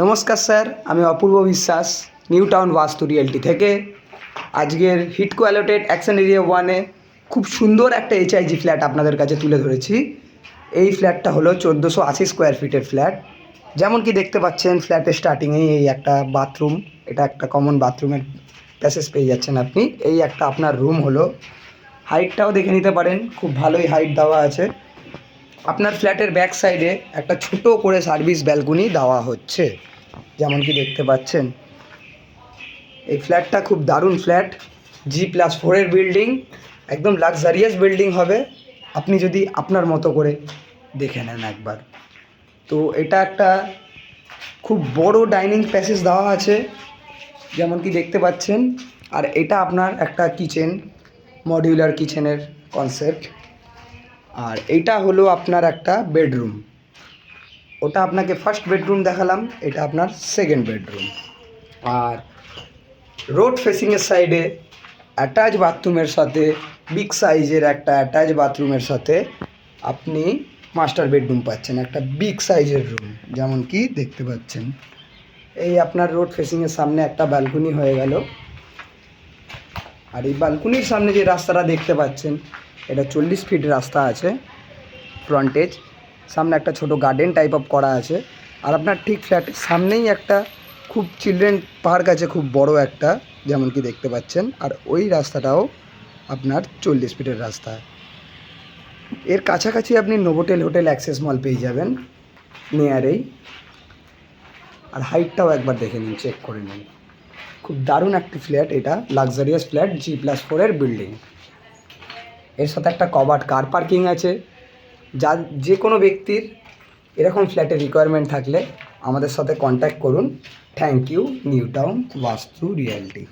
নমস্কার স্যার, আমি অপূর্ব বিশ্বাস নিউ টাউন বাস্তু রিয়েলটি থেকে। আজকের হিটকো অ্যালোটেড অ্যাকশন এরিয়া 1-এ খুব সুন্দর একটা এইচআইজি ফ্ল্যাট আপনাদের কাছে তুলে ধরেছি। এই ফ্ল্যাটটা হলো 1480 স্কোয়ার ফিটের ফ্ল্যাট। যেমন কি দেখতে পাচ্ছেন, ফ্ল্যাটের স্টার্টিংয়েই এই একটা বাথরুম, এটা একটা কমন বাথরুমের প্যাসেজ পেয়ে যাচ্ছেন আপনি। এই একটা আপনার রুম হলো। হাইটটাও দেখে নিতে পারেন, খুব ভালোই হাইট দেওয়া আছে। আপনার ফ্ল্যাটের ব্যাক সাইডে একটা ছোট করে সার্ভিস ব্যালকনি দেওয়া হচ্ছে, যেমন কি দেখতে পাচ্ছেন। এই ফ্ল্যাটটা খুব দারুণ ফ্ল্যাট, G+4-এর বিল্ডিং, একদম লাক্সারিয়াস বিল্ডিং হবে আপনি যদি আপনার মতো করে দেখে নেন একবার। তো এটা একটা খুব বড় ডাইনিং প্যাসেজ দেওয়া আছে, যেমন কি দেখতে পাচ্ছেন। আর এটা আপনার একটা কিচেন, মডিউলার কিচেনের কনসেপ্ট। আর এইটা হলো আপনার একটা বেডরুম। ওটা আপনাকে ফার্স্ট বেডরুম দেখালাম, এটা আপনার সেকেন্ড বেডরুম। আর রোড ফেসিংয়ের সাইডে অ্যাটাচ বাথরুমের সাথে, বিগ সাইজের একটা অ্যাটাচ বাথরুমের সাথে আপনি মাস্টার বেডরুম পাচ্ছেন, একটা বিগ সাইজের রুম, যেমন কি দেখতে পাচ্ছেন। এই আপনার রোড ফেসিংয়ের সামনে একটা ব্যালকনি হয়ে গেল। আর এই ব্যালকনির সামনে যে রাস্তাটা দেখতে পাচ্ছেন, এটা 40 ফিট রাস্তা আছে ফ্রন্টেজ। সামনে একটা ছোট গার্ডেন টাইপ অফ করা আছে। আর আপনার ঠিক ফ্ল্যাটের সামনেই একটা খুব চিলড্রেন পার্ক আছে, খুব বড় একটা, যেমন কি দেখতে পাচ্ছেন। আর ওই রাস্তাটাও আপনার 40 ফিটের রাস্তা। এর কাছাকাছি আপনি নোভোটেল হোটেল অ্যাক্সেস মল পেয়ে যাবেন নিয়ারেই। আর হাইটটাও একবার দেখে নিন, চেক করে নিন। খুব দারুণ একটি ফ্ল্যাট, এটা লাক্সারিয়াস ফ্ল্যাট, G+4-এর বিল্ডিং। এর সাথে একটা কভার্ড কার পার্কিং আছে। যে কোনো ব্যক্তির এরকম ফ্ল্যাটের রিকোয়ারমেন্ট থাকলে আমাদের সাথে কন্ট্যাক্ট করুন। থ্যাংক ইউ, নিউ টাউন বাস্তু রিয়েলটি।